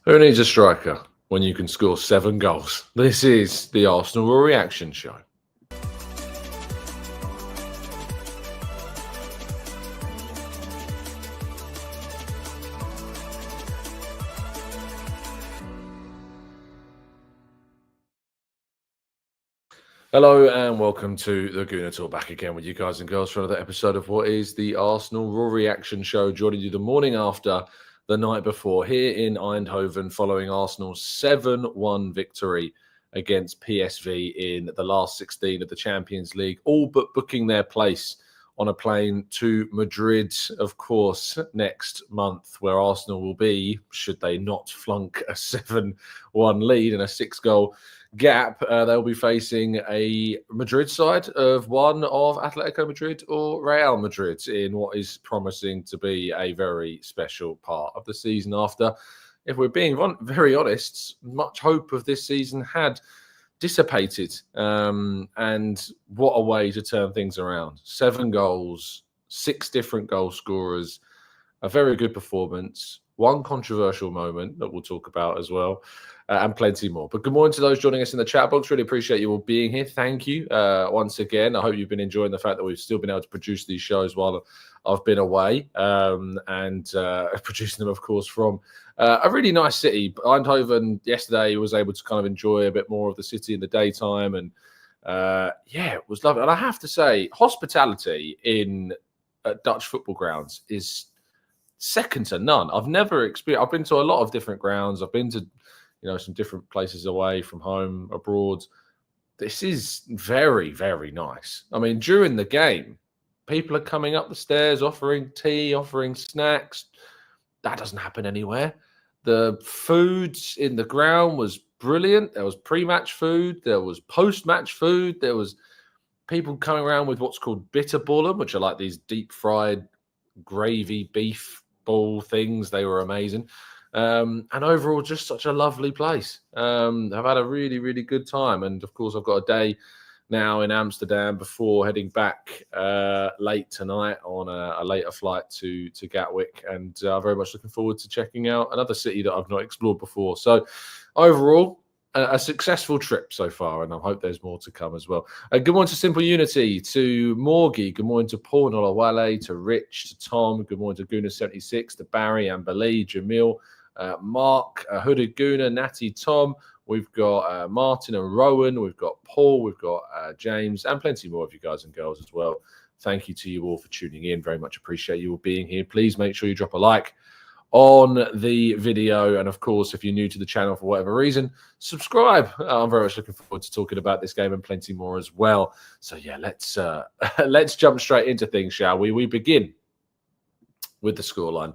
Who needs a striker when you can score 7 goals? This is the Arsenal Reaction Show. Hello and welcome to the Gooner Talk, back again with you guys and girls for another episode of what is the Arsenal Reaction Show, joining you the morning after the night before here in Eindhoven, following Arsenal's 7-1 victory against PSV in the last 16 of the Champions League, all but booking their place on a plane to Madrid, of course, next month, where Arsenal will be, should they not flunk a 7-1 lead and a 6-goal gap. They'll be facing a Madrid side of one of Atletico Madrid or Real Madrid in what is promising to be a very special part of the season after, if we're being very honest, much hope of this season had dissipated. And what a way to turn things around. 7 goals, 6 different goal scorers, a very good performance, one controversial moment that we'll talk about as well, and plenty more. But good morning to those joining us in the chat box. Really appreciate you all being here. Thank you once again. I hope you've been enjoying the fact that we've still been able to produce these shows while I've been away, and producing them, of course, from a really nice city. Eindhoven yesterday was able to kind of enjoy a bit more of the city in the daytime, and it was lovely. And I have to say, hospitality in Dutch football grounds is second to none. I've never experienced. I've been to a lot of different grounds. I've been to some different places away from home, abroad. This is very, very nice. I mean, during the game, people are coming up the stairs, offering tea, offering snacks. That doesn't happen anywhere. The food in the ground was brilliant. There was pre-match food. There was post-match food. There was people coming around with what's called bitterbollen, which are like these deep-fried gravy beef ball things. They were amazing. And overall, just such a lovely place. I've had a really, really good time. And of course, I've got a day now in Amsterdam before heading back late tonight on a later flight to Gatwick. And I'm very much looking forward to checking out another city that I've not explored before. So overall, a successful trip so far, and I hope there's more to come as well. Good morning to Simple Unity, to Morgie. Good morning to Paul Nolawale, to Rich, to Tom. Good morning to Gooner76, to Barry, Amberlee, Jamil, Mark, Hooded Gooner, Natty, Tom. We've got Martin and Rowan. We've got Paul. We've got James, and plenty more of you guys and girls as well. Thank you to you all for tuning in. Very much appreciate you all being here. Please make sure you drop a like on the video, and of course, if you're new to the channel for whatever reason, subscribe. I'm very much looking forward to talking about this game and plenty more as well. So yeah, let's jump straight into things, shall we? We begin with the scoreline.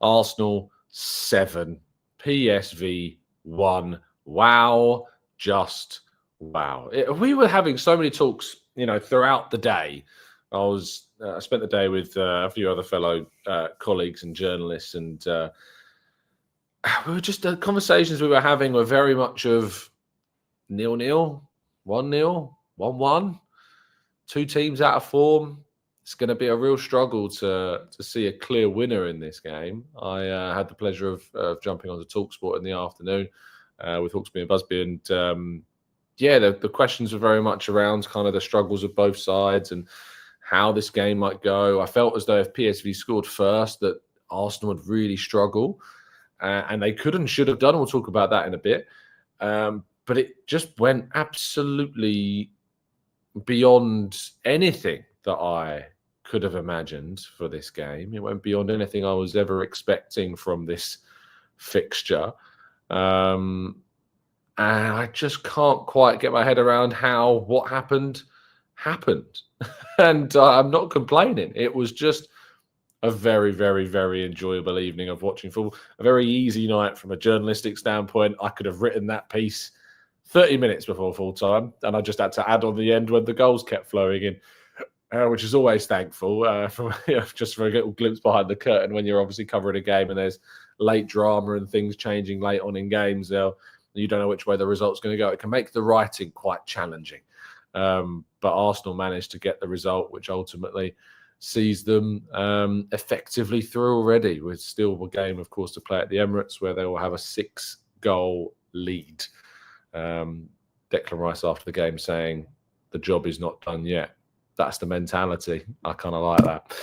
Arsenal 7, PSV 1. Wow, just wow. We were having so many talks, throughout the day. I spent the day with a few other fellow colleagues and journalists, and we were just the conversations we were having were very much of 0-0, 1-0, 1-1, 2 teams out of form. It's going to be a real struggle to see a clear winner in this game. I had the pleasure of jumping on the TalkSport in the afternoon with Hawksby and Busby, and the questions were very much around kind of the struggles of both sides and how this game might go. I felt as though if PSV scored first, that Arsenal would really struggle, and they could and should have done. We'll talk about that in a bit. But it just went absolutely beyond anything that I could have imagined for this game. It went beyond anything I was ever expecting from this fixture. And I just can't quite get my head around how what happened. And I'm not complaining. It was just a very, very, very enjoyable evening of watching football. A very easy night from a journalistic standpoint. I could have written that piece 30 minutes before full time, and I just had to add on the end when the goals kept flowing in, which is always thankful just for a little glimpse behind the curtain when you're obviously covering a game and there's late drama and things changing late on in games. You don't know which way the result's going to go. It can make the writing quite challenging. But Arsenal managed to get the result, which ultimately sees them effectively through already, with still a game, of course, to play at the Emirates, where they will have a 6-goal lead. Declan Rice after the game saying the job is not done yet. That's the mentality. I kind of like that.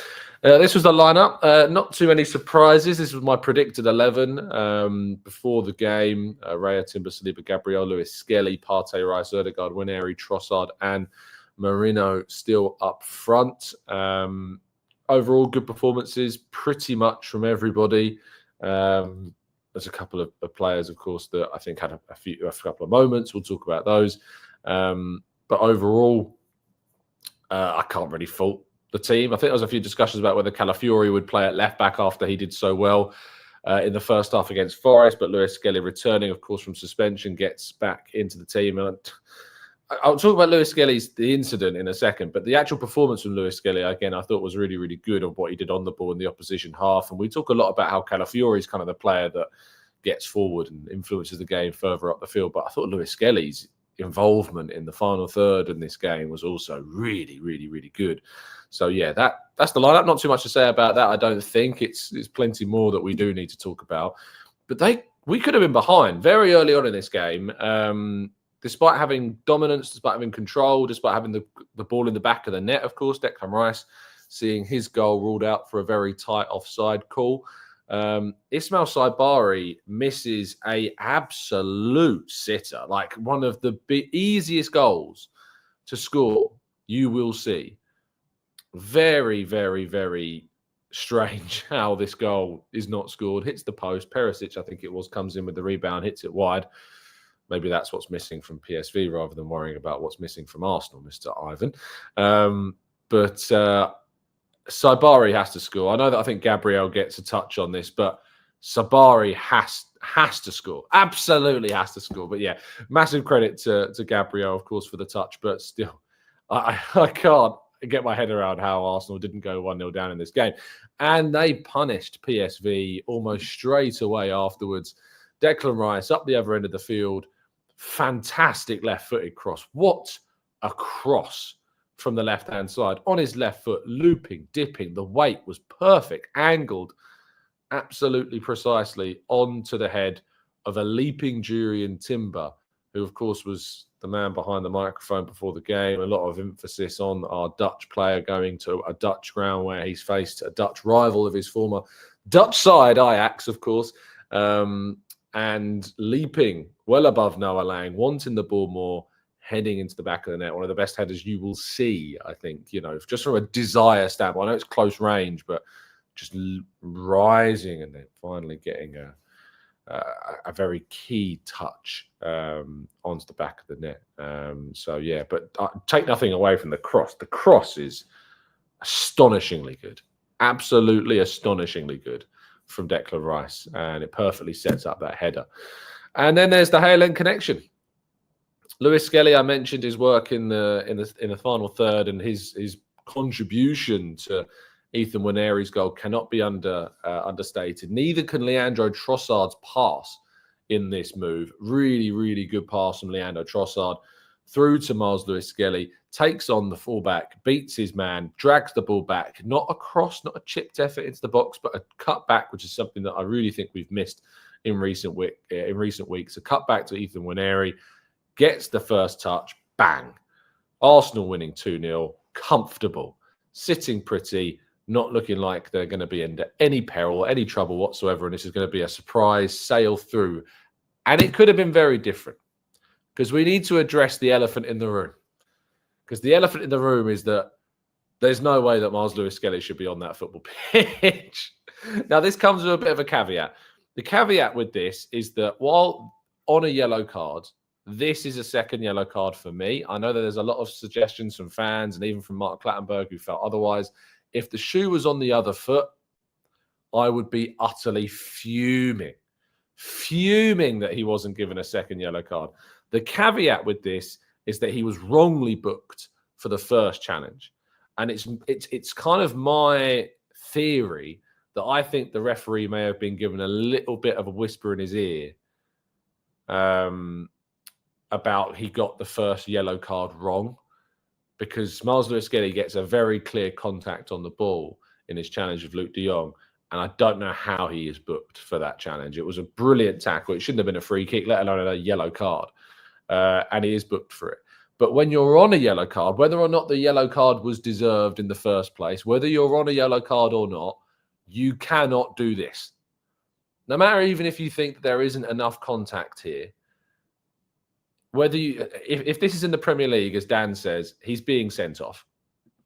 This was the lineup. Not too many surprises. This was my predicted 11 before the game. Raya, Timber, Saliba, Gabriel, Lewis, Skelly, Partey, Rice, Odegaard, Wineri, Trossard, and Marino still up front. Overall, good performances pretty much from everybody. There's a couple of players, of course, that I think had a couple of moments. We'll talk about those. But overall, I can't really fault the team. I think there was a few discussions about whether Calafiori would play at left back after he did so well in the first half against Forest. But Lewis Skelly, returning, of course, from suspension, gets back into the team. And I'll talk about Lewis Skelly's the incident in a second, but the actual performance from Lewis Skelly, again, I thought was really, really good on what he did on the ball in the opposition half. And we talk a lot about how Calafiori is kind of the player that gets forward and influences the game further up the field. But I thought Lewis Skelly's involvement in the final third in this game was also really, really, really good. So yeah, that's the lineup. Not too much to say about that. I don't think it's plenty more that we do need to talk about. But we could have been behind very early on in this game. Despite having dominance, despite having control, despite having the ball in the back of the net, of course, Declan Rice seeing his goal ruled out for a very tight offside call. Ismail Saibari misses an absolute sitter, like one of the easiest goals to score you will see. Very, very, very strange how this goal is not scored. Hits the post. Perisic, I think it was, comes in with the rebound, hits it wide. Maybe that's what's missing from PSV rather than worrying about what's missing from Arsenal, Mr. Ivan. But Saibari has to score. I know that I think Gabriel gets a touch on this, but Saibari has to score. Absolutely has to score. But yeah, massive credit to Gabriel, of course, for the touch. But still, I can't get my head around how Arsenal didn't go 1-0 down in this game. And they punished PSV almost straight away afterwards. Declan Rice up the other end of the field. Fantastic left-footed cross. What a cross from the left-hand side. On his left foot, looping, dipping. The weight was perfect, angled absolutely precisely onto the head of a leaping Jurriën Timber, who, of course, was the man behind the microphone before the game. A lot of emphasis on our Dutch player going to a Dutch ground where he's faced a Dutch rival of his former Dutch side, Ajax, of course. And leaping well above Noah Lang, wanting the ball more, heading into the back of the net. One of the best headers you will see, I think, just from a desire standpoint. I know it's close range, but just rising and then finally getting a very key touch onto the back of the net. So, yeah, but take nothing away from the cross. The cross is astonishingly good. Absolutely astonishingly good from Declan Rice, and it perfectly sets up that header. And then there's the Hale End connection. Lewis Skelly, I mentioned his work in the final third, and his contribution to Ethan Waneri's goal cannot be understated. Neither can Leandro Trossard's pass in this move. Really, really good pass from Leandro Trossard through to Miles Lewis Skelly, takes on the fullback, beats his man, drags the ball back, not a cross, not a chipped effort into the box, but a cut back, which is something that I really think we've missed in recent weeks. A cut back to Ethan Waneri, gets the first touch, bang. Arsenal winning 2-0, comfortable, sitting pretty, not looking like they're going to be under any peril, any trouble whatsoever, and this is going to be a surprise sail through. And it could have been very different, because we need to address the elephant in the room. Because the elephant in the room is that there's no way that Miles Lewis Skelly should be on that football pitch. Now, this comes with a bit of a caveat. The caveat with this is that while on a yellow card, this is a second yellow card for me. I know that there's a lot of suggestions from fans and even from Mark Clattenburg who felt otherwise. If the shoe was on the other foot, I would be utterly fuming that he wasn't given a second yellow card. The caveat with this is that he was wrongly booked for the first challenge. And it's kind of my theory that I think the referee may have been given a little bit of a whisper in his ear about he got the first yellow card wrong, because Miles Lewis-Skelly gets a very clear contact on the ball in his challenge of Luke de Jong. And I don't know how he is booked for that challenge. It was a brilliant tackle. It shouldn't have been a free kick, let alone a yellow card. And he is booked for it. But when you're on a yellow card, whether or not the yellow card was deserved in the first place, whether you're on a yellow card or not, you cannot do this. No matter even if you think there isn't enough contact here, whether you, if this is in the Premier League, as Dan says, he's being sent off.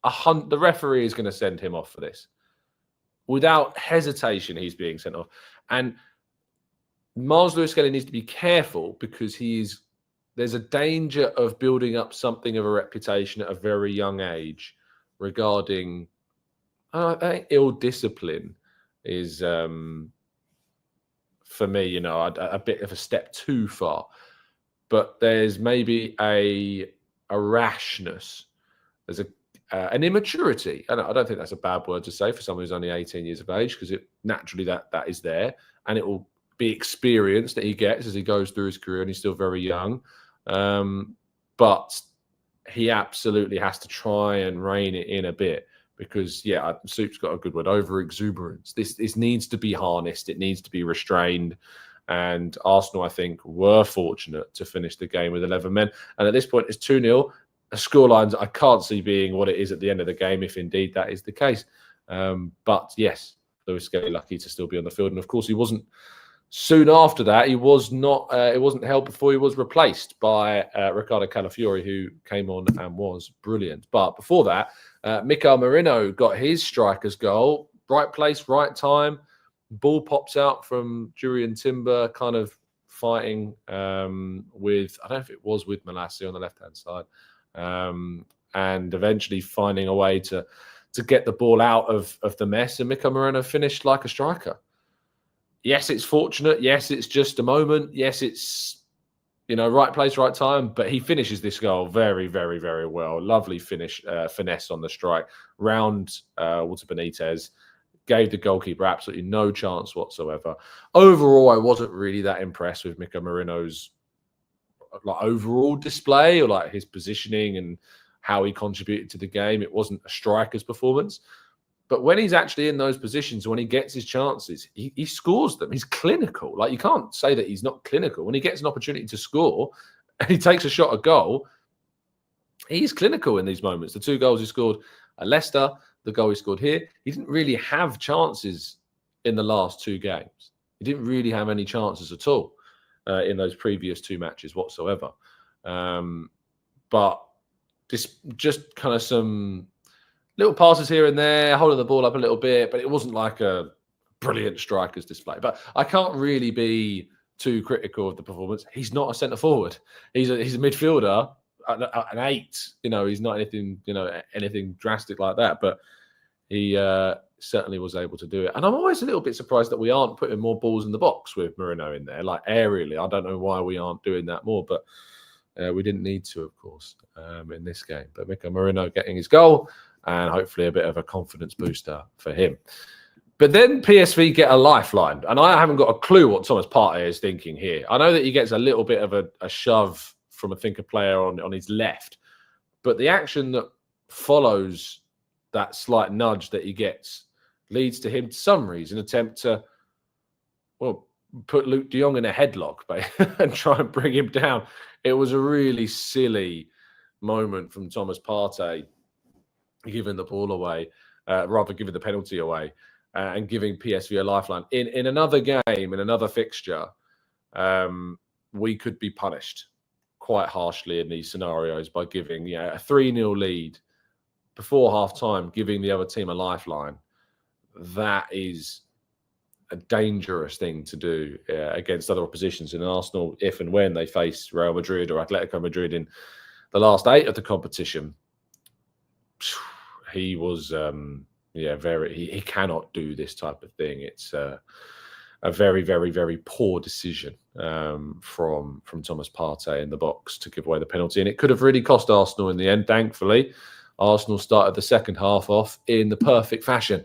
The referee is going to send him off for this. Without hesitation, he's being sent off. And Miles Lewis-Skelly needs to be careful because there's a danger of building up something of a reputation at a very young age regarding ill discipline is, for me, a bit of a step too far. But there's maybe a rashness. There's an immaturity. And I don't think that's a bad word to say for someone who's only 18 years of age, because naturally that is there. And it will be experience that he gets as he goes through his career, and he's still very young. But he absolutely has to try and rein it in a bit because, Soup's got a good word, over-exuberance. This needs to be harnessed. It needs to be restrained. And Arsenal, I think, were fortunate to finish the game with 11 men. And at this point, it's 2-0. A scoreline I can't see being what it is at the end of the game, if indeed that is the case. But yes, Lewis-Skelly lucky to still be on the field. And of course, he wasn't soon after that. He was not. It wasn't held before he was replaced by Ricardo Calafiori, who came on and was brilliant. But before that, Mikael Merino got his striker's goal. Right place, right time. Ball pops out from Jurriën Timber, kind of fighting with, I don't know if it was with Malassi on the left-hand side, and eventually finding a way to get the ball out of the mess. And Mikael Merino finished like a striker. Yes, it's fortunate. Yes, it's just a moment. Yes, it's, right place, right time. But he finishes this goal very, very, very well. Lovely finish, finesse on the strike. Round Walter Benitez. Gave the goalkeeper absolutely no chance whatsoever. Overall, I wasn't really that impressed with Mikael Merino's overall display or his positioning and how he contributed to the game. It wasn't a striker's performance. But when he's actually in those positions, when he gets his chances, he scores them. He's clinical. You can't say that he's not clinical. When he gets an opportunity to score and he takes a shot at goal, he's clinical in these moments. The 2 goals he scored at Leicester, the goal he scored here, he didn't really have chances in the last 2 games. He didn't really have any chances at all in those previous 2 matches whatsoever. But just kind of some little passes here and there, holding the ball up a little bit, but it wasn't like a brilliant striker's display. But I can't really be too critical of the performance. He's not a centre forward. He's a midfielder, an 8. He's not anything, anything drastic like that. But he certainly was able to do it. And I'm always a little bit surprised that we aren't putting more balls in the box with Merino in there, aerially. I don't know why we aren't doing that more, but we didn't need to, of course, in this game. But Mikael Merino getting his goal, and hopefully a bit of a confidence booster for him. But then PSV get a lifeline, and I haven't got a clue what Thomas Partey is thinking here. I know that he gets a little bit of a shove from a player on his left, but the action that follows that slight nudge that he gets leads to him, for some reason, attempt to, put Luke de Jong in a headlock and try and bring him down. It was a really silly moment from Thomas Partey, giving the ball away, rather giving the penalty away, and giving PSV a lifeline. In another game, in another fixture, we could be punished quite harshly in these scenarios by giving a 3-0 lead before half-time, giving the other team a lifeline. That is a dangerous thing to do against other oppositions in Arsenal if and when they face Real Madrid or Atletico Madrid in the last 8 of the competition. He was, he cannot do this type of thing. It's a very, very, very poor decision from Thomas Partey in the box to give away the penalty. And it could have really cost Arsenal in the end. Thankfully, Arsenal started the second half off in the perfect fashion.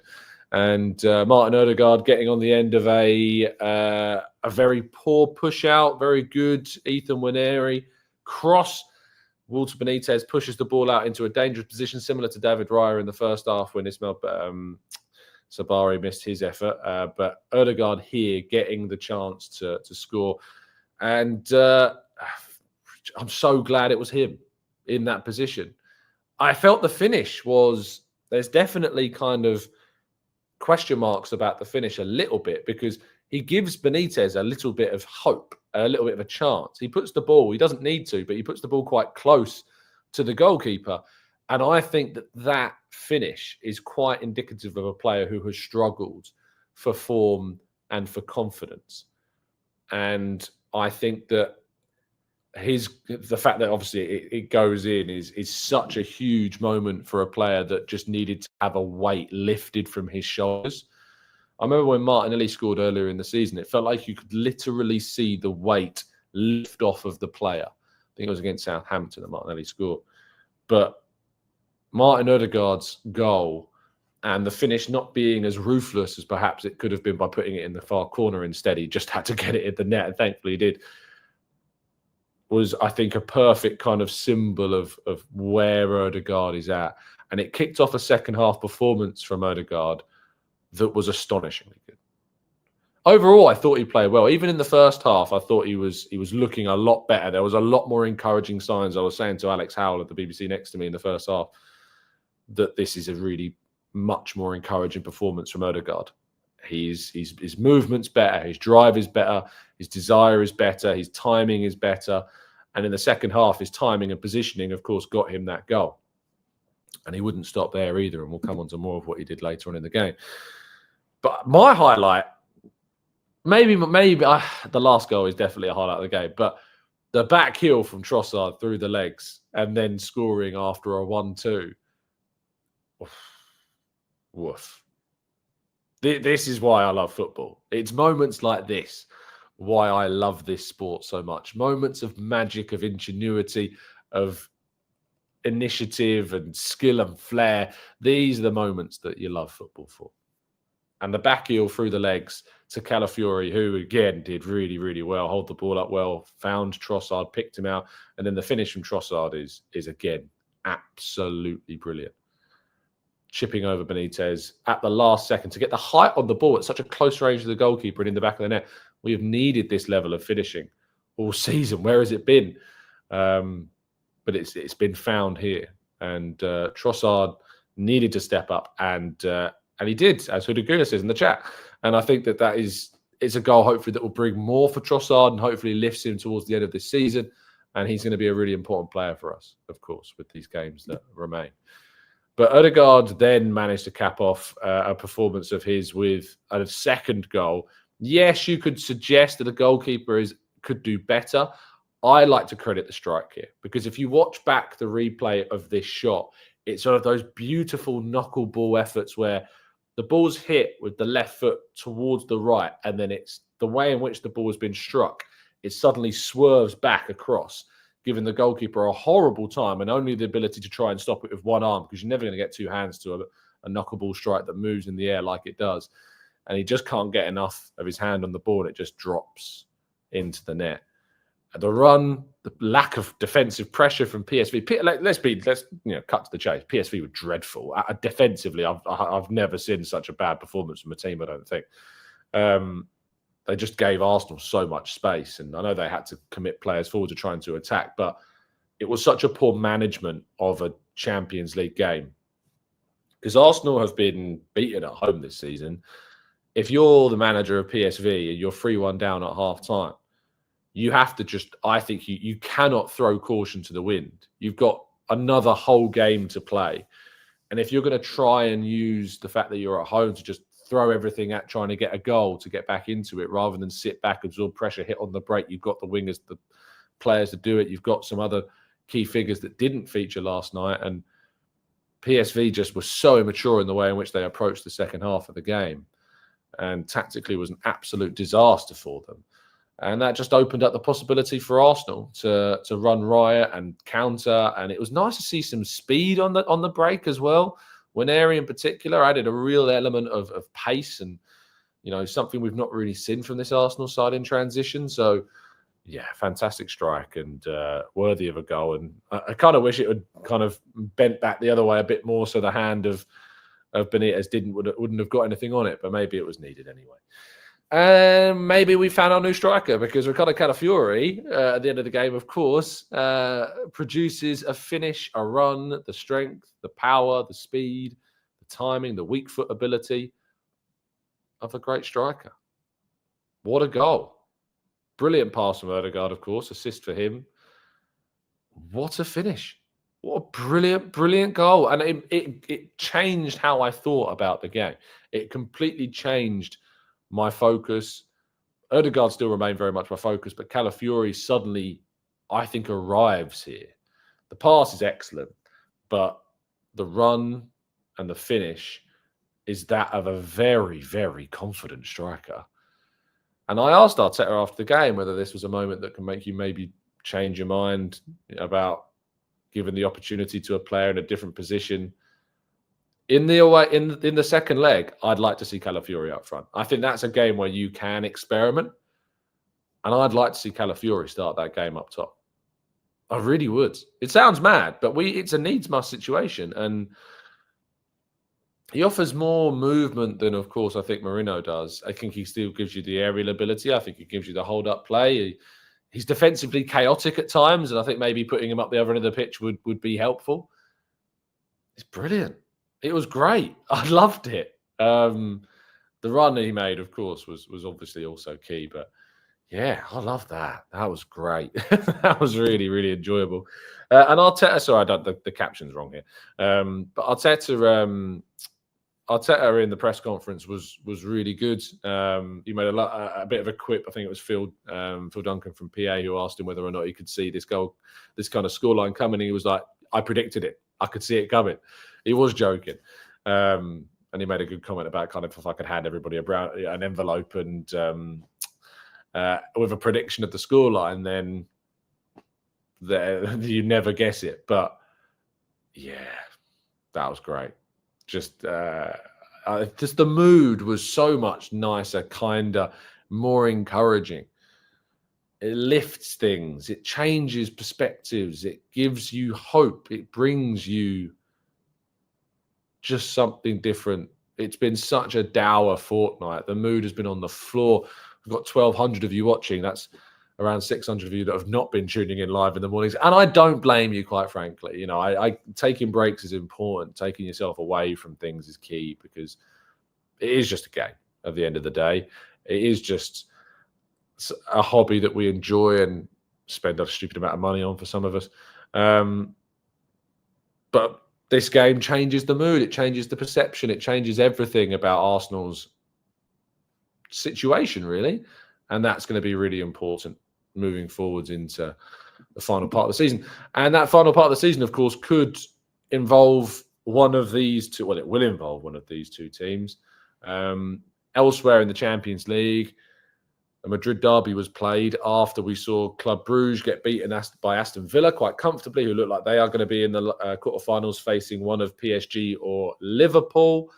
And Martin Odegaard getting on the end of a very poor push out, very good Ethan Nwaneri cross. Walter Benitez pushes the ball out into a dangerous position, similar to David Raya in the first half when Ismail Sabari missed his effort. But Odegaard here getting the chance to score. And I'm so glad it was him in that position. I felt the finish was, there's definitely kind of question marks about the finish a little bit, because he gives Benitez a little bit of hope, a little bit of a chance. He puts the ball, he doesn't need to, but he puts the ball quite close to the goalkeeper. And I think that finish is quite indicative of a player who has struggled for form and for confidence. And I think that the fact that obviously it goes in is such a huge moment for a player that just needed to have a weight lifted from his shoulders. I remember when Martinelli scored earlier in the season, it felt like you could literally see the weight lift off of the player. I think it was against Southampton that Martinelli scored. But Martin Odegaard's goal and the finish not being as ruthless as perhaps it could have been by putting it in the far corner instead, he just had to get it in the net, and thankfully he did, was, I think, a perfect kind of symbol of where Odegaard is at. And it kicked off a second half performance from Odegaard that was astonishingly good. Overall, I thought he played well. Even in the first half, I thought he was looking a lot better. There was a lot more encouraging signs. I was saying to Alex Howell at the BBC next to me in the first half that this is a really much more encouraging performance from Odegaard. His movement's better, his drive is better, his desire is better, his timing is better. And in the second half, his timing and positioning, of course, got him that goal. And he wouldn't stop there either. And we'll come on to more of what he did later on in the game. But my highlight, maybe the last goal is definitely a highlight of the game, but the back heel from Trossard through the legs and then scoring after a 1-2. Woof. This is why I love football. It's moments like this why I love this sport so much. Moments of magic, of ingenuity, of initiative and skill and flair. These are the moments that you love football for. And the back heel through the legs to Calafiori, who again did really, really well, hold the ball up well, found Trossard, picked him out, and then the finish from Trossard is again absolutely brilliant. Chipping over Benitez at the last second to get the height on the ball at such a close range to the goalkeeper and in the back of the net. We have needed this level of finishing all season. Where has it been? But it's been found here, and Trossard needed to step up, and he did, as Gooner says in the chat. And I think that it's a goal, hopefully, that will bring more for Trossard and hopefully lifts him towards the end of this season. And he's going to be a really important player for us, of course, with these games that remain. But Odegaard then managed to cap off a performance of his with a second goal. Yes, you could suggest that a goalkeeper could do better. I like to credit the strike here, because if you watch back the replay of this shot, it's sort of those beautiful knuckleball efforts where the ball's hit with the left foot towards the right, and then it's the way in which the ball has been struck. It suddenly swerves back across, giving the goalkeeper a horrible time and only the ability to try and stop it with one arm, because you're never going to get two hands to a knuckleball strike that moves in the air like it does. And he just can't get enough of his hand on the ball, and it just drops into the net. The run, the lack of defensive pressure from PSV. Let's cut to the chase. PSV were dreadful defensively. I've never seen such a bad performance from a team, I don't think. They just gave Arsenal so much space, and I know they had to commit players forward to trying to attack, but it was such a poor management of a Champions League game, because Arsenal have been beaten at home this season. If you're the manager of PSV and you're 3-1 down at half time, you have to I think you cannot throw caution to the wind. You've got another whole game to play. And if you're going to try and use the fact that you're at home to just throw everything at trying to get a goal to get back into it, rather than sit back, absorb pressure, hit on the break, you've got the wingers, the players to do it. You've got some other key figures that didn't feature last night. And PSV just was so immature in the way in which they approached the second half of the game. And tactically was an absolute disaster for them. And that just opened up the possibility for Arsenal to run riot and counter. And it was nice to see some speed on the break as well. Nwaneri in particular added a real element of pace and, something we've not really seen from this Arsenal side in transition. So Yeah, fantastic strike and worthy of a goal. And I kind of wish it would kind of bent back the other way a bit more, so the hand of Benitez wouldn't have got anything on it. But maybe it was needed anyway. And maybe we found our new striker, because Ricardo Calafiori, at the end of the game, of course, produces a finish, a run, the strength, the power, the speed, the timing, the weak foot ability of a great striker. What a goal. Brilliant pass from Odegaard, of course, assist for him. What a finish. What a brilliant, brilliant goal. And it changed how I thought about the game. It completely changed my focus. Odegaard still remained very much my focus, but Calafiori suddenly, I think, arrives here. The pass is excellent, but the run and the finish is that of a very, very confident striker. And I asked Arteta after the game whether this was a moment that can make you maybe change your mind about giving the opportunity to a player in a different position. In the second leg, I'd like to see Calafiori up front. I think that's a game where you can experiment, and I'd like to see Calafiori start that game up top. I really would. It sounds mad, but it's a needs-must situation, and he offers more movement than, of course, I think Mourinho does. I think he still gives you the aerial ability. I think he gives you the hold-up play. He's defensively chaotic at times, and I think maybe putting him up the other end of the pitch would be helpful. It's brilliant. It was great. I loved it. The run he made, of course, was obviously also key. But yeah, I love that. That was great. That was really, really enjoyable. And Arteta, sorry, the caption's wrong here. But Arteta in the press conference was really good. He made a bit of a quip. I think it was Phil Duncan from PA who asked him whether or not he could see this goal, this kind of scoreline coming. He was like, "I predicted it. I could see it coming." He was joking, and he made a good comment about kind of if I could hand everybody an envelope and with a prediction of the scoreline, then you never guess it. But yeah, that was great. Just the mood was so much nicer, kinder, more encouraging. It lifts things. It changes perspectives. It gives you hope. It brings you just something different. It's been such a dour fortnight. The mood has been on the floor. We've got 1,200 of you watching. That's around 600 of you that have not been tuning in live in the mornings. And I don't blame you, quite frankly. You know, I taking breaks is important. Taking yourself away from things is key, because it is just a game at the end of the day. It is just a hobby that we enjoy and spend a stupid amount of money on for some of us. But this game changes the mood. It changes the perception. It changes everything about Arsenal's situation, really. And that's going to be really important moving forwards into the final part of the season. And that final part of the season, of course, could involve one of these two. Well, it will involve one of these two teams. Elsewhere in the Champions League, a Madrid derby was played after we saw Club Brugge get beaten by Aston Villa quite comfortably, who look like they are going to be in the quarterfinals facing one of PSG or Liverpool,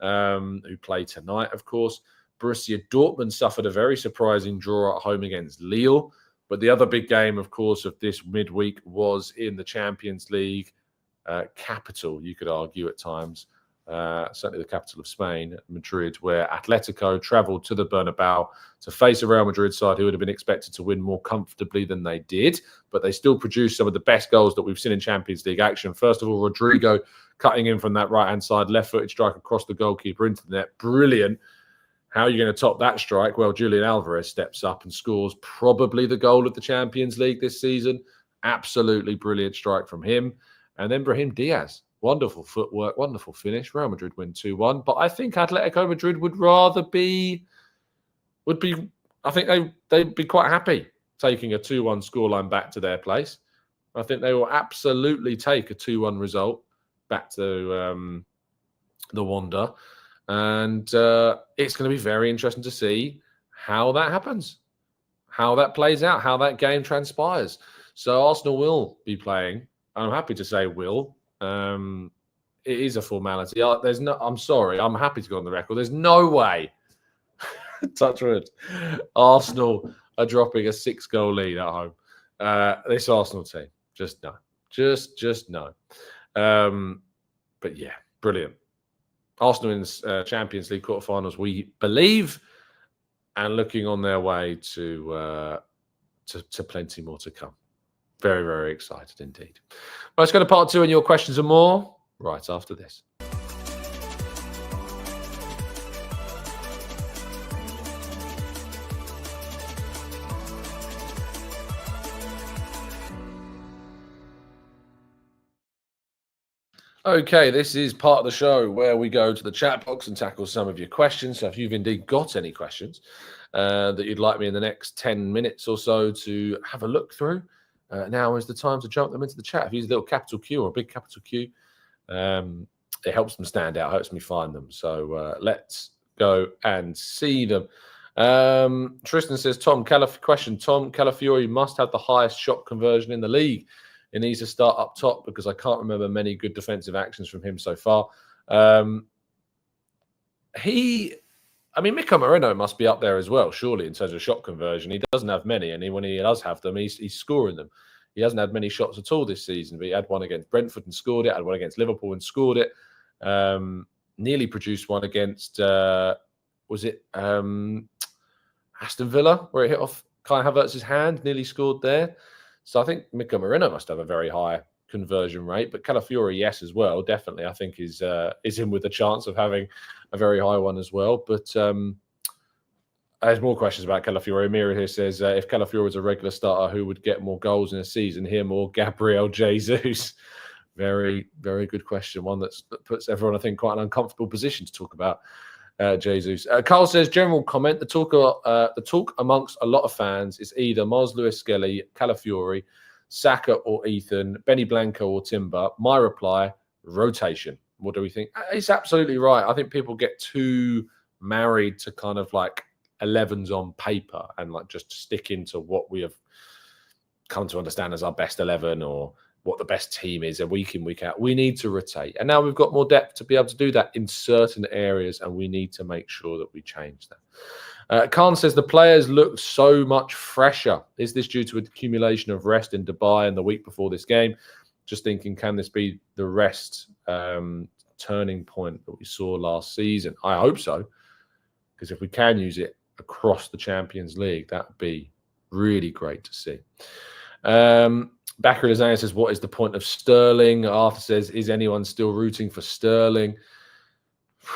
who play tonight, of course. Borussia Dortmund suffered a very surprising draw at home against Lille. But the other big game, of course, of this midweek was in the Champions League capital, you could argue at times. Certainly the capital of Spain, Madrid, where Atletico travelled to the Bernabeu to face a Real Madrid side who would have been expected to win more comfortably than they did. But they still produced some of the best goals that we've seen in Champions League action. First of all, Rodrigo cutting in from that right-hand side, left-footed strike across the goalkeeper into the net. Brilliant. How are you going to top that strike? Well, Julian Alvarez steps up and scores probably the goal of the Champions League this season. Absolutely brilliant strike from him. And then Brahim Diaz. Wonderful footwork, wonderful finish. Real Madrid win 2-1. But I think Atletico Madrid I think they'd be quite happy taking a 2-1 scoreline back to their place. I think they will absolutely take a 2-1 result back to the Wanda. And it's going to be very interesting to see how that happens, how that plays out, how that game transpires. So Arsenal will be playing. I'm happy to say will. It is a formality. I'm sorry. I'm happy to go on the record. There's no way, touch wood, Arsenal are dropping a 6-goal lead at home. This Arsenal team, just no. Just no. But yeah, brilliant. Arsenal in Champions League quarterfinals, we believe, and looking on their way to plenty more to come. Very, very excited indeed. Well, let's go to part 2 and your questions and more right after this. Okay, this is part of the show where we go to the chat box and tackle some of your questions. So if you've indeed got any questions that you'd like me in the next 10 minutes or so to have a look through, now is the time to jump them into the chat. If you use a little capital Q or a big capital Q, it helps them stand out, helps me find them. So let's go and see them. Tristan says, Tom Calafiori must have the highest shot conversion in the league. It needs to start up top because I can't remember many good defensive actions from him so far. Miko Moreno must be up there as well, surely, in terms of shot conversion. He doesn't have many, and when he does have them, he's scoring them. He hasn't had many shots at all this season, but he had one against Brentford and scored it, had one against Liverpool and scored it. Nearly produced one against, Aston Villa, where it hit off Kai Havertz's hand, nearly scored there. So I think Miko Moreno must have a very high conversion rate, but Calafiori, yes, as well, definitely. I think is in with a chance of having a very high one as well. But there's more questions about Calafiori. Mira here says, if Calafiori was a regular starter, who would get more goals in a season, him or Gabriel Jesus? Very, very good question. One that puts everyone, I think, quite an uncomfortable position to talk about Jesus. Carl says, general comment, the talk amongst a lot of fans is either Moz Lewis Skelly, Calafiori, Saka or Ethan, Benny Blanco or Timber. My reply, rotation. What do we think? It's absolutely right. I think people get too married to kind of like 11s on paper and like just stick into what we have come to understand as our best 11 or what the best team is week in, week out. We need to rotate. And now we've got more depth to be able to do that in certain areas, and we need to make sure that we change that. Khan says the players look so much fresher. Is this due to an accumulation of rest in Dubai and the week before this game? Just thinking, can this be the rest turning point that we saw last season? I hope so, because if we can use it across the Champions League, that would be really great to see. Bakary Lazania says, what is the point of Sterling? Arthur says, is anyone still rooting for Sterling?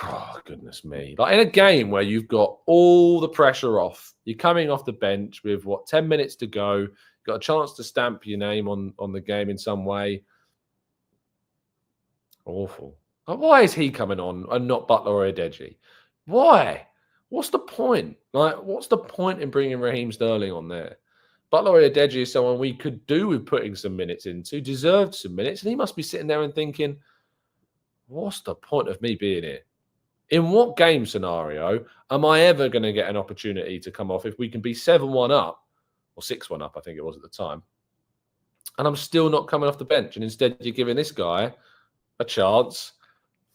Oh, goodness me. Like in a game where you've got all the pressure off, you're coming off the bench with, 10 minutes to go, you've got a chance to stamp your name on the game in some way. Awful. Like, why is he coming on and not Butler or Odegaard? Why? What's the point? Like, what's the point in bringing Raheem Sterling on there? Butler or Odegaard is someone we could do with putting some minutes into, deserved some minutes, and he must be sitting there and thinking, what's the point of me being here? In what game scenario am I ever going to get an opportunity to come off if we can be 7-1 up, or 6-1 up, I think it was at the time, and I'm still not coming off the bench, and instead you're giving this guy a chance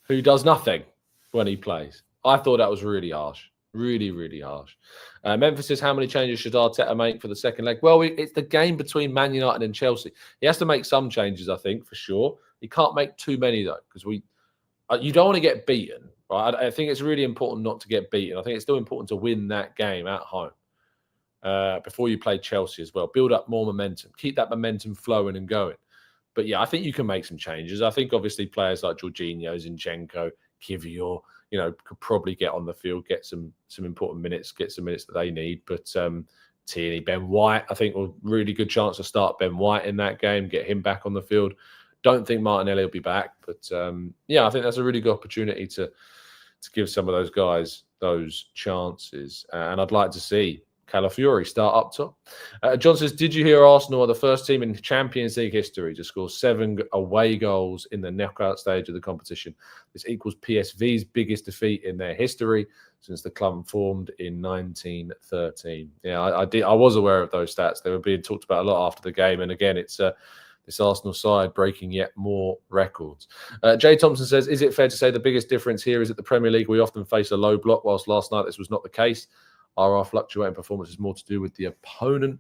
who does nothing when he plays? I thought that was really harsh. Really, really harsh. Memphis says, how many changes should Arteta make for the second leg? Well, it's the game between Man United and Chelsea. He has to make some changes, I think, for sure. He can't make too many, though, because you don't want to get beaten, right? I think it's really important not to get beaten. I think it's still important to win that game at home before you play Chelsea as well. Build up more momentum. Keep that momentum flowing and going. But, yeah, I think you can make some changes. I think, obviously, players like Jorginho, Zinchenko, Kivior, could probably get on the field, get some important minutes, get some minutes that they need. But Tierney, Ben White, I think will really good chance to start Ben White in that game, get him back on the field. Don't think Martinelli will be back, but I think that's a really good opportunity to give some of those guys those chances. And I'd like to see Calafiori start up top. John says, did you hear Arsenal are the first team in Champions League history to score 7 away goals in the knockout stage of the competition? This equals PSV's biggest defeat in their history since the club formed in 1913. Yeah, I was aware of those stats. They were being talked about a lot after the game. And again, it's this Arsenal side breaking yet more records. Jay Thompson says, is it fair to say the biggest difference here is that the Premier League, we often face a low block, whilst last night this was not the case? Are our fluctuating performances more to do with the opponent?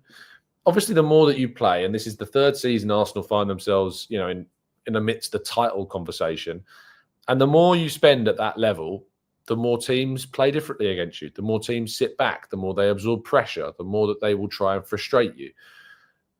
Obviously, the more that you play, and this is the third season Arsenal find themselves, in amidst the title conversation, and the more you spend at that level, the more teams play differently against you. The more teams sit back, the more they absorb pressure, the more that they will try and frustrate you.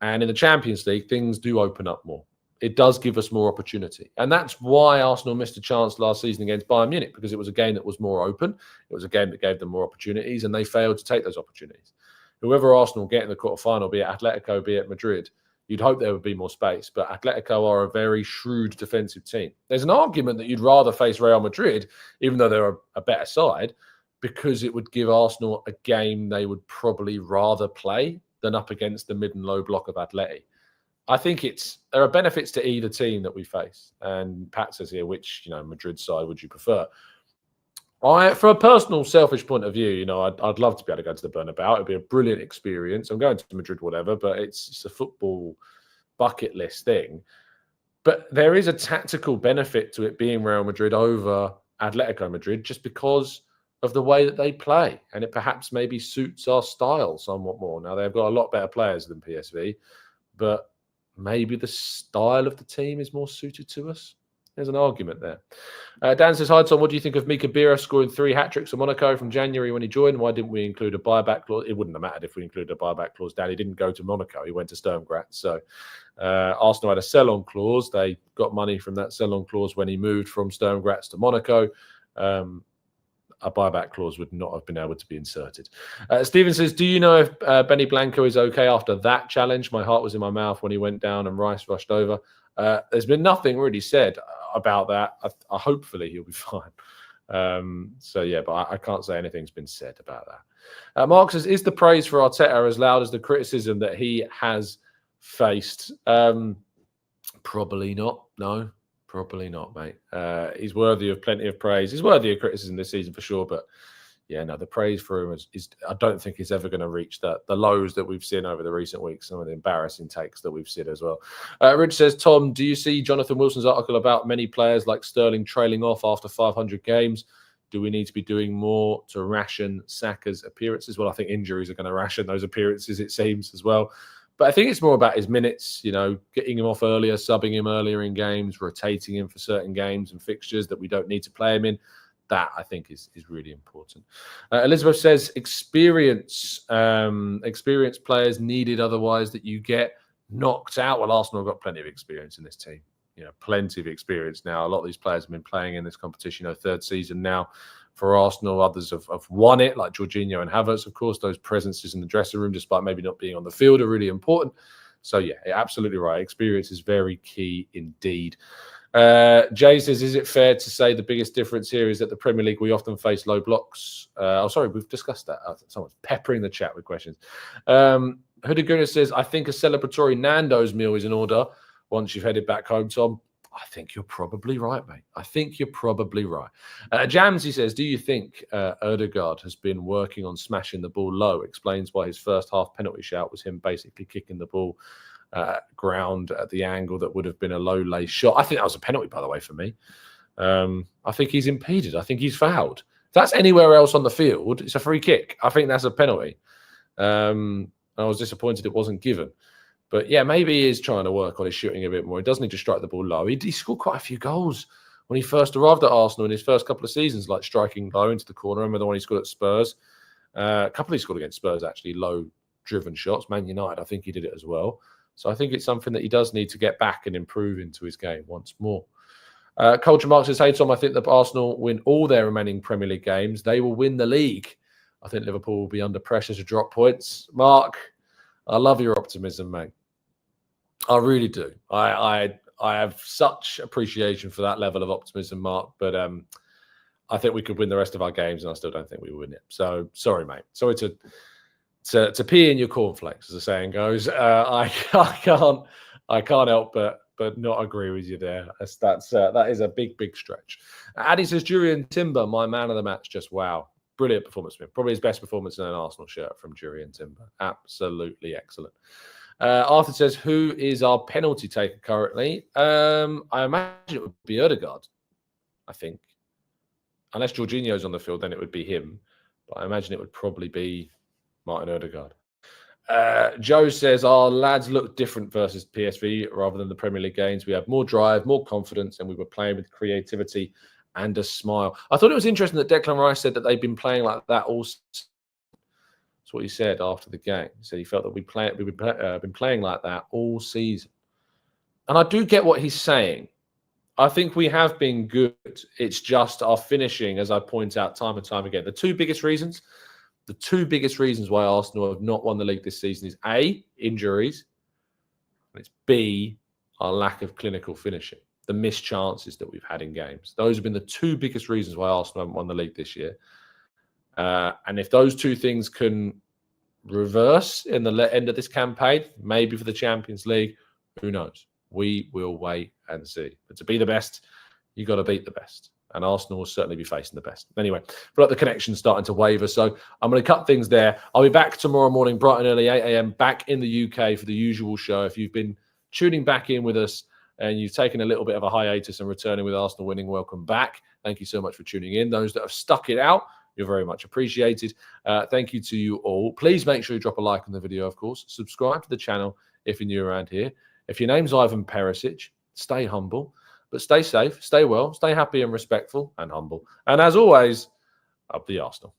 And in the Champions League, things do open up more. It does give us more opportunity. And that's why Arsenal missed a chance last season against Bayern Munich, because it was a game that was more open. It was a game that gave them more opportunities, and they failed to take those opportunities. Whoever Arsenal get in the quarterfinal, be it Atletico, be it Madrid, you'd hope there would be more space. But Atletico are a very shrewd defensive team. There's an argument that you'd rather face Real Madrid, even though they're a better side, because it would give Arsenal a game they would probably rather play than up against the mid and low block of Atleti. I think there are benefits to either team that we face. And Pat says here, which Madrid side would you prefer? From a personal, selfish point of view, I'd love to be able to go to the Bernabeu. It'd be a brilliant experience. I'm going to Madrid, whatever, but it's a football bucket list thing. But there is a tactical benefit to it being Real Madrid over Atletico Madrid, just because of the way that they play, and it perhaps maybe suits our style somewhat more. Now, they've got a lot better players than PSV, but maybe the style of the team is more suited to us. There's an argument there. Dan says, hi, Tom, what do you think of Mika Bira scoring 3 hat-tricks for Monaco from January when he joined? Why didn't we include a buyback clause? It wouldn't have mattered if we included a buyback clause, Dan. He didn't go to Monaco. He went to Sturm Graz. So Arsenal had a sell-on clause. They got money from that sell-on clause when he moved from Sturm Graz to Monaco. A buyback clause would not have been able to be inserted. Stephen says, do you know if Benny Blanco is okay after that challenge? My heart was in my mouth when he went down and Rice rushed over. There's been nothing really said about that. Hopefully he'll be fine. But I can't say anything's been said about that. Mark says, is the praise for Arteta as loud as the criticism that he has faced? Probably not. No. Probably not, mate. He's worthy of plenty of praise. He's worthy of criticism this season for sure. But the praise for him is I don't think he's ever going to reach the lows that we've seen over the recent weeks. Some of the embarrassing takes that we've seen as well. Rich says, Tom, do you see Jonathan Wilson's article about many players like Sterling trailing off after 500 games? Do we need to be doing more to ration Saka's appearances? Well, I think injuries are going to ration those appearances, it seems, as well. But I think it's more about his minutes, getting him off earlier, subbing him earlier in games, rotating him for certain games and fixtures that we don't need to play him in. That, I think, is really important. Elizabeth says, experienced players needed otherwise that you get knocked out. Well, Arsenal have got plenty of experience in this team. Plenty of experience now. A lot of these players have been playing in this competition, third season now for Arsenal. Others have won it, like Jorginho and Havertz. Of course, those presences in the dressing room, despite maybe not being on the field, are really important. So, yeah, absolutely right. Experience is very key indeed. Jay says, is it fair to say the biggest difference here is that the Premier League, we often face low blocks? We've discussed that. Someone's peppering the chat with questions. Gooner says, I think a celebratory Nando's meal is in order once you've headed back home, Tom. I think you're probably right, mate. I think you're probably right. Jamsey says, do you think Odegaard has been working on smashing the ball low? Explains why his first half penalty shout was him basically kicking the ball ground at the angle that would have been a low lay shot. I think that was a penalty, by the way, for me. I think he's impeded. I think he's fouled. If that's anywhere else on the field, it's a free kick. I think that's a penalty. I was disappointed it wasn't given. But yeah, maybe he is trying to work on his shooting a bit more. He does need to strike the ball low. He scored quite a few goals when he first arrived at Arsenal in his first couple of seasons, like striking low into the corner. Remember the one he scored at Spurs? A couple he scored against Spurs, actually, low-driven shots. Man United, I think he did it as well. So I think it's something that he does need to get back and improve into his game once more. Culture Mark says, hey, Tom, I think that Arsenal win all their remaining Premier League games. They will win the league. I think Liverpool will be under pressure to drop points. Mark, I love your optimism, mate. I really do. I have such appreciation for that level of optimism, Mark. But I think we could win the rest of our games, and I still don't think we win it. So sorry, mate. Sorry to pee in your cornflakes, as the saying goes. I can't help but not agree with you there. That is a big stretch. Addy says, Jurriën Timber, my man of the match. Just wow. Brilliant performance from him. Probably his best performance in an Arsenal shirt from Jurriën Timber. Absolutely excellent. Arthur says, who is our penalty taker currently? I imagine it would be Odegaard, I think. Unless Jorginho's on the field, then it would be him. but I imagine it would probably be Martin Odegaard. Joe says, our lads look different versus PSV rather than the Premier League games. We have more drive, more confidence, and we were playing with creativity and a smile. I thought it was interesting that Declan Rice said that they've been playing like that all season. That's what he said after the game. He said he felt that we've been playing like that all season. And I do get what he's saying. I think we have been good. It's just our finishing, as I point out time and time again. The two biggest reasons why Arsenal have not won the league this season is A, injuries, and it's B, our lack of clinical finishing, the missed chances that we've had in games. Those have been the two biggest reasons why Arsenal haven't won the league this year. And if those two things can reverse in the end of this campaign, maybe for the Champions League, who knows? We will wait and see. But to be the best, you got to beat the best. And Arsenal will certainly be facing the best. Anyway, but the connection's starting to waver. So I'm going to cut things there. I'll be back tomorrow morning, bright and early, 8 a.m., back in the UK for the usual show. If you've been tuning back in with us and you've taken a little bit of a hiatus and returning with Arsenal winning, welcome back. Thank you so much for tuning in. Those that have stuck it out, you're very much appreciated. Thank you to you all. Please make sure you drop a like on the video, of course. Subscribe to the channel if you're new around here. If your name's Ivan Perisic, stay humble, but stay safe, stay well, stay happy and respectful and humble. And as always, up the Arsenal.